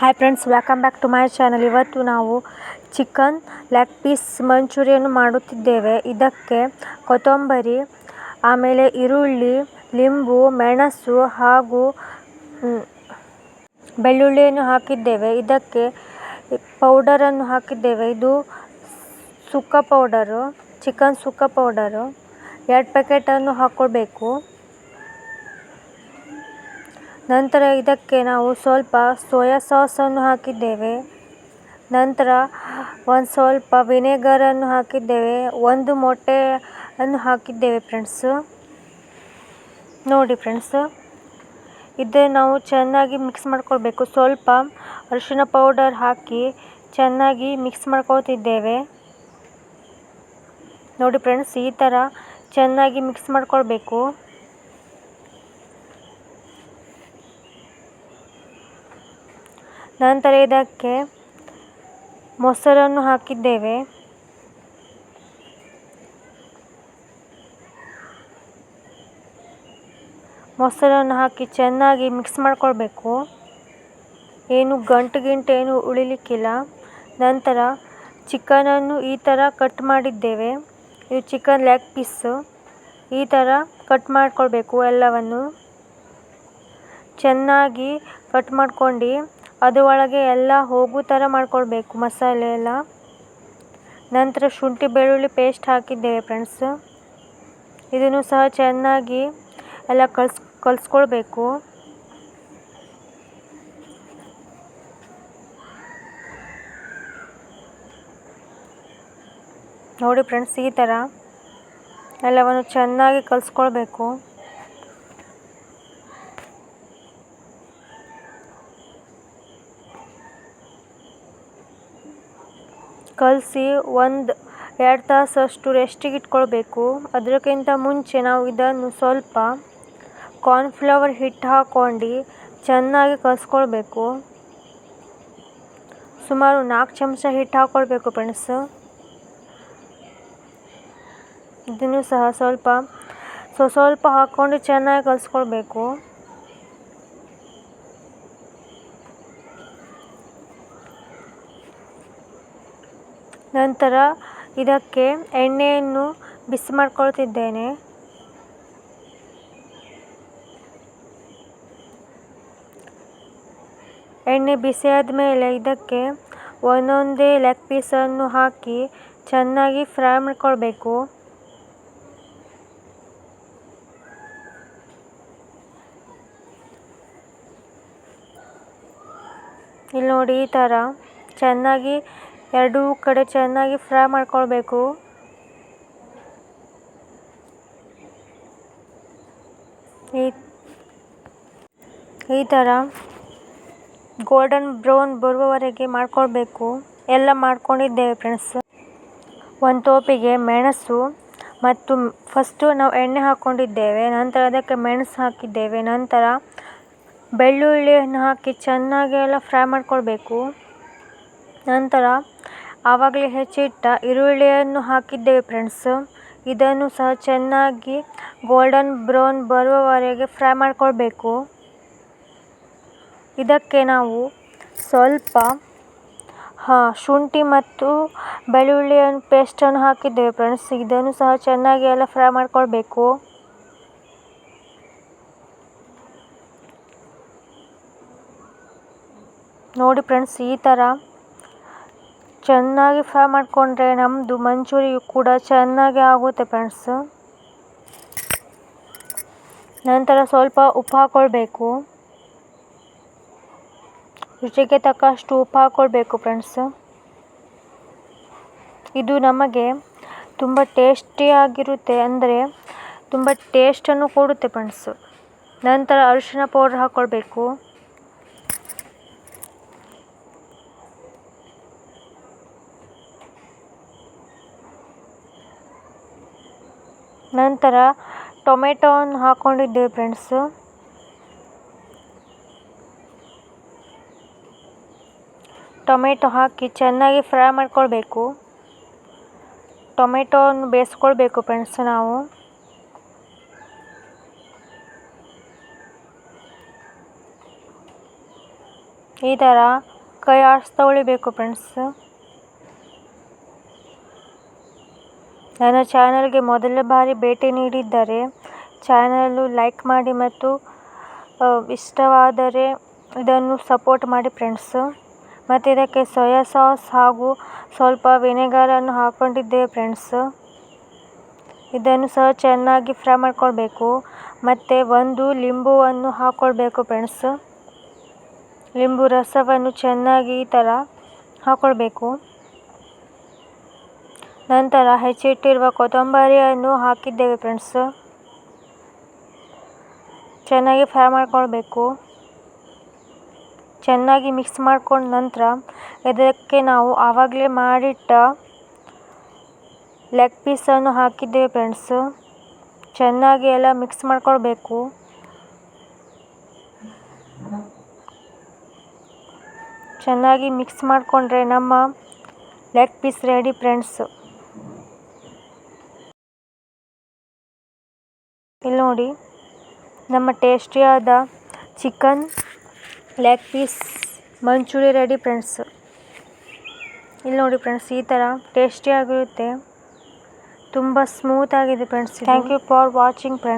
Hi friends, welcome back to my channel. ಇವತ್ತು ನಾವು chicken leg piece ಮಂಚೂರಿಯನ್ನು ಮಾಡುತ್ತಿದ್ದೇವೆ. ಇದಕ್ಕೆ ಕೊತ್ತಂಬರಿ, ಆಮೇಲೆ ಈರುಳ್ಳಿ, ಲಿಂಬು, ಮೆಣಸು ಹಾಗೂ ಬೆಳ್ಳುಳ್ಳಿಯನ್ನು ಹಾಕಿದ್ದೇವೆ. ಇದಕ್ಕೆ ಪೌಡರನ್ನು ಹಾಕಿದ್ದೇವೆ. ಇದು ಸುಕ್ಕ ಪೌಡರು, ಚಿಕನ್ ಸುಕ್ಕ ಪೌಡರು 2 ಪ್ಯಾಕೆಟನ್ನು ಹಾಕ್ಕೊಳ್ಬೇಕು. ನಂತರ ಇದಕ್ಕೆ ನಾವು ಸ್ವಲ್ಪ ಸೋಯಾ ಸಾಸನ್ನು ಹಾಕಿದ್ದೇವೆ. ನಂತರ ಒಂದು ಸ್ವಲ್ಪ ವಿನೆಗರನ್ನು ಹಾಕಿದ್ದೇವೆ. 1 ಮೊಟ್ಟೆಯನ್ನು ಹಾಕಿದ್ದೇವೆ ಫ್ರೆಂಡ್ಸ್. ನೋಡಿ ಫ್ರೆಂಡ್ಸ್, ಇದನ್ನು ನಾವು ಚೆನ್ನಾಗಿ ಮಿಕ್ಸ್ ಮಾಡ್ಕೊಳ್ಬೇಕು. ಸ್ವಲ್ಪ ಅರಿಶಿಣ ಪೌಡರ್ ಹಾಕಿ ಚೆನ್ನಾಗಿ ಮಿಕ್ಸ್ ಮಾಡ್ಕೊಳ್ತಿದ್ದೇವೆ. ನೋಡಿ ಫ್ರೆಂಡ್ಸ್, ಈ ಥರ ಚೆನ್ನಾಗಿ ಮಿಕ್ಸ್ ಮಾಡ್ಕೊಳ್ಬೇಕು. ನಂತರ ಇದಕ್ಕೆ ಮೊಸರನ್ನು ಹಾಕಿದ್ದೇವೆ. ಮೊಸರನ್ನು ಹಾಕಿ ಚೆನ್ನಾಗಿ ಮಿಕ್ಸ್ ಮಾಡ್ಕೊಳ್ಬೇಕು. ಏನು ಗಂಟು ಏನು ಉಳಿಲಿಕ್ಕಿಲ್ಲ. ನಂತರ ಚಿಕನನ್ನು ಈ ಥರ ಕಟ್ ಮಾಡಿದ್ದೇವೆ. ಇದು ಚಿಕನ್ ಲೆಗ್ ಪೀಸು. ಈ ಥರ ಕಟ್ ಮಾಡ್ಕೊಳ್ಬೇಕು. ಎಲ್ಲವನ್ನು ಚೆನ್ನಾಗಿ ಕಟ್ ಮಾಡ್ಕೊಂಡು ಅದರೊಳಗೆ ಎಲ್ಲ ಹೋಗೋ ಥರ ಮಾಡ್ಕೊಳ್ಬೇಕು ಮಸಾಲೆ ಎಲ್ಲ. ನಂತರ ಶುಂಠಿ ಬೆಳ್ಳುಳ್ಳಿ ಪೇಸ್ಟ್ ಹಾಕಿದ್ದೇವೆ ಫ್ರೆಂಡ್ಸ್. ಇದನ್ನು ಸಹ ಚೆನ್ನಾಗಿ ಎಲ್ಲ ಕಲಿಸ್ಕೊಳ್ಬೇಕು. ನೋಡಿ ಫ್ರೆಂಡ್ಸ್, ಈ ಥರ ಎಲ್ಲವನ್ನು ಚೆನ್ನಾಗಿ ಕಲಿಸ್ಕೊಳ್ಬೇಕು. ಕಲಸಿ 1-2 ತಾಸಷ್ಟು ರೆಸ್ಟಿಗೆ ಇಟ್ಕೊಳ್ಬೇಕು. ಅದಕ್ಕಿಂತ ಮುಂಚೆ ನಾವು ಇದನ್ನು ಸ್ವಲ್ಪ ಕಾರ್ನ್ಫ್ಲವರ್ ಹಿಟ್ಟು ಹಾಕ್ಕೊಂಡು ಚೆನ್ನಾಗಿ ಕಲಿಸ್ಕೊಳ್ಬೇಕು. ಸುಮಾರು 4 ಚಮಚ ಹಿಟ್ಟು ಹಾಕ್ಕೊಳ್ಬೇಕು ಫ್ರೆಂಡ್ಸ್. ಇದನ್ನು ಸಹ ಸ್ವಲ್ಪ ಹಾಕ್ಕೊಂಡು ಚೆನ್ನಾಗಿ ಕಲಿಸ್ಕೊಳ್ಬೇಕು. ನಂತರ ಇದಕ್ಕೆ ಎಣ್ಣೆಯನ್ನು ಬಿಸಿ ಮಾಡ್ಕೊಳ್ತಿದ್ದೇನೆ. ಎಣ್ಣೆ ಬಿಸಿ ಆದಮೇಲೆ ಇದಕ್ಕೆ ಒಂದೊಂದೇ ಲೆಗ್ ಪೀಸನ್ನು ಹಾಕಿ ಚೆನ್ನಾಗಿ ಫ್ರೈ ಮಾಡ್ಕೊಳ್ಬೇಕು. ಇಲ್ಲಿ ನೋಡಿ, ಈ ಥರ ಚೆನ್ನಾಗಿ 2 ಕಡೆ ಚೆನ್ನಾಗಿ ಫ್ರೈ ಮಾಡ್ಕೊಳ್ಬೇಕು. ಈ ಥರ ಗೋಲ್ಡನ್ ಬ್ರೌನ್ ಬರುವವರೆಗೆ ಮಾಡ್ಕೊಳ್ಬೇಕು. ಎಲ್ಲ ಮಾಡ್ಕೊಂಡಿದ್ದೇವೆ ಫ್ರೆಂಡ್ಸ್. ಒಂದು ಟೋಪಿಗೆ ಮೆಣಸು ಮತ್ತು ಫಸ್ಟು ನಾವು ಎಣ್ಣೆ ಹಾಕ್ಕೊಂಡಿದ್ದೇವೆ. ನಂತರ ಅದಕ್ಕೆ ಮೆಣಸು ಹಾಕಿದ್ದೇವೆ. ನಂತರ ಬೆಳ್ಳುಳ್ಳಿಯನ್ನು ಹಾಕಿ ಚೆನ್ನಾಗಿ ಎಲ್ಲ ಫ್ರೈ ಮಾಡ್ಕೊಳ್ಬೇಕು. ನಂತರ ಆವಾಗಲೇ ಹೆಚ್ಚಿಟ್ಟ ಈರುಳ್ಳಿಯನ್ನು ಹಾಕಿದ್ದೇವೆ ಫ್ರೆಂಡ್ಸ್. ಇದನ್ನು ಸಹ ಚೆನ್ನಾಗಿ ಗೋಲ್ಡನ್ ಬ್ರೌನ್ ಬರುವವರೆಗೆ ಫ್ರೈ ಮಾಡ್ಕೊಳ್ಬೇಕು. ಇದಕ್ಕೆ ನಾವು ಸ್ವಲ್ಪ ಶುಂಠಿ ಮತ್ತು ಬೆಳ್ಳುಳ್ಳಿಯನ್ನು ಪೇಸ್ಟನ್ನು ಹಾಕಿದ್ದೇವೆ ಫ್ರೆಂಡ್ಸ್. ಇದನ್ನು ಸಹ ಚೆನ್ನಾಗಿ ಎಲ್ಲ ಫ್ರೈ ಮಾಡ್ಕೊಳ್ಬೇಕು. ನೋಡಿ ಫ್ರೆಂಡ್ಸ್, ಈ ಥರ ಚೆನ್ನಾಗಿ ಫ್ರೈ ಮಾಡಿಕೊಂಡ್ರೆ ನಮ್ಮದು ಮಂಚೂರಿಯು ಕೂಡ ಚೆನ್ನಾಗಿ ಆಗುತ್ತೆ ಫ್ರೆಂಡ್ಸ್. ನಂತರ ಸ್ವಲ್ಪ ಉಪ್ಪು ಹಾಕ್ಕೊಳ್ಬೇಕು. ರುಚಿಗೆ ತಕ್ಕಷ್ಟು ಉಪ್ಪು ಹಾಕ್ಕೊಳ್ಬೇಕು ಫ್ರೆಂಡ್ಸ್. ಇದು ನಮಗೆ ತುಂಬ ಟೇಸ್ಟಿಯಾಗಿರುತ್ತೆ, ಅಂದರೆ ತುಂಬ ಟೇಸ್ಟನ್ನು ಕೊಡುತ್ತೆ ಫ್ರೆಂಡ್ಸ್. ನಂತರ ಅರಿಶಿಣ ಪೌಡರ್ ಹಾಕ್ಕೊಳ್ಬೇಕು. ನಂತರ ಟೊಮೆಟೊವನ್ನು ಹಾಕ್ಕೊಂಡಿದ್ದೇವೆ ಫ್ರೆಂಡ್ಸ್. ಟೊಮೆಟೊ ಹಾಕಿ ಚೆನ್ನಾಗಿ ಫ್ರೈ ಮಾಡ್ಕೊಳ್ಬೇಕು. ಟೊಮೆಟೊವನ್ನು ಬೇಯಿಸ್ಕೊಳ್ಬೇಕು ಫ್ರೆಂಡ್ಸ್ ನಾವು. ಈ ಥರ ಕೈ ಆಡಿಸ್ತಾ ಉಳಿಬೇಕು ಫ್ರೆಂಡ್ಸ್. ನನ್ನ ಚಾನಲ್ಗೆ ಮೊದಲ ಬಾರಿ ಭೇಟಿ ನೀಡಿದ್ದರೆ ಚಾನಲ್ ಲೈಕ್ ಮಾಡಿ ಮತ್ತು ಇಷ್ಟವಾದರೆ ಇದನ್ನು ಸಪೋರ್ಟ್ ಮಾಡಿ ಫ್ರೆಂಡ್ಸ್. ಮತ್ತು ಇದಕ್ಕೆ ಸೋಯಾ ಸಾಸ್ ಹಾಗೂ ಸ್ವಲ್ಪ ವಿನೆಗರನ್ನು ಹಾಕ್ಕೊಂಡಿದ್ದೇವೆ ಫ್ರೆಂಡ್ಸ್. ಇದನ್ನು ಸಹ ಚೆನ್ನಾಗಿ ಫ್ರೈ ಮಾಡ್ಕೊಳ್ಬೇಕು. ಮತ್ತು ಒಂದು ಲಿಂಬುವನ್ನು ಹಾಕ್ಕೊಳ್ಬೇಕು ಫ್ರೆಂಡ್ಸ್. ಲಿಂಬು ರಸವನ್ನು ಚೆನ್ನಾಗಿ ಈ ಥರ ಹಾಕ್ಕೊಳ್ಬೇಕು. ನಂತರ ಹೆಚ್ಚಿಟ್ಟಿರುವ ಕೊತ್ತಂಬರಿಯನ್ನು ಹಾಕಿದ್ದೇವೆ ಫ್ರೆಂಡ್ಸ್. ಚೆನ್ನಾಗಿ ಫ್ರೈ ಮಾಡ್ಕೊಳ್ಬೇಕು. ಚೆನ್ನಾಗಿ ಮಿಕ್ಸ್ ಮಾಡ್ಕೊಂಡ ನಂತರ ಇದಕ್ಕೆ ನಾವು ಆವಾಗಲೇ ಮಾಡಿಟ್ಟ ಲೆಗ್ ಪೀಸನ್ನು ಹಾಕಿದ್ದೇವೆ ಫ್ರೆಂಡ್ಸ್. ಚೆನ್ನಾಗಿ ಎಲ್ಲ ಮಿಕ್ಸ್ ಮಾಡ್ಕೊಳ್ಬೇಕು. ಚೆನ್ನಾಗಿ ಮಿಕ್ಸ್ ಮಾಡಿಕೊಂಡ್ರೆ ನಮ್ಮ ಲೆಗ್ ಪೀಸ್ ರೆಡಿ ಫ್ರೆಂಡ್ಸ್. ಇಲ್ಲಿ ನೋಡಿ, ನಮ್ಮ ಟೇಸ್ಟಿಯಾದ ಚಿಕನ್ ಲೆಗ್ ಪೀಸ್ ಮಂಚೂರಿ ರೆಡಿ ಫ್ರೆಂಡ್ಸ್. ಇಲ್ಲಿ ನೋಡಿ ಫ್ರೆಂಡ್ಸ್, ಈ ಥರ ಟೇಸ್ಟಿಯಾಗಿರುತ್ತೆ. ತುಂಬ ಸ್ಮೂತ್ ಆಗಿದೆ friends. Thank you for watching friends.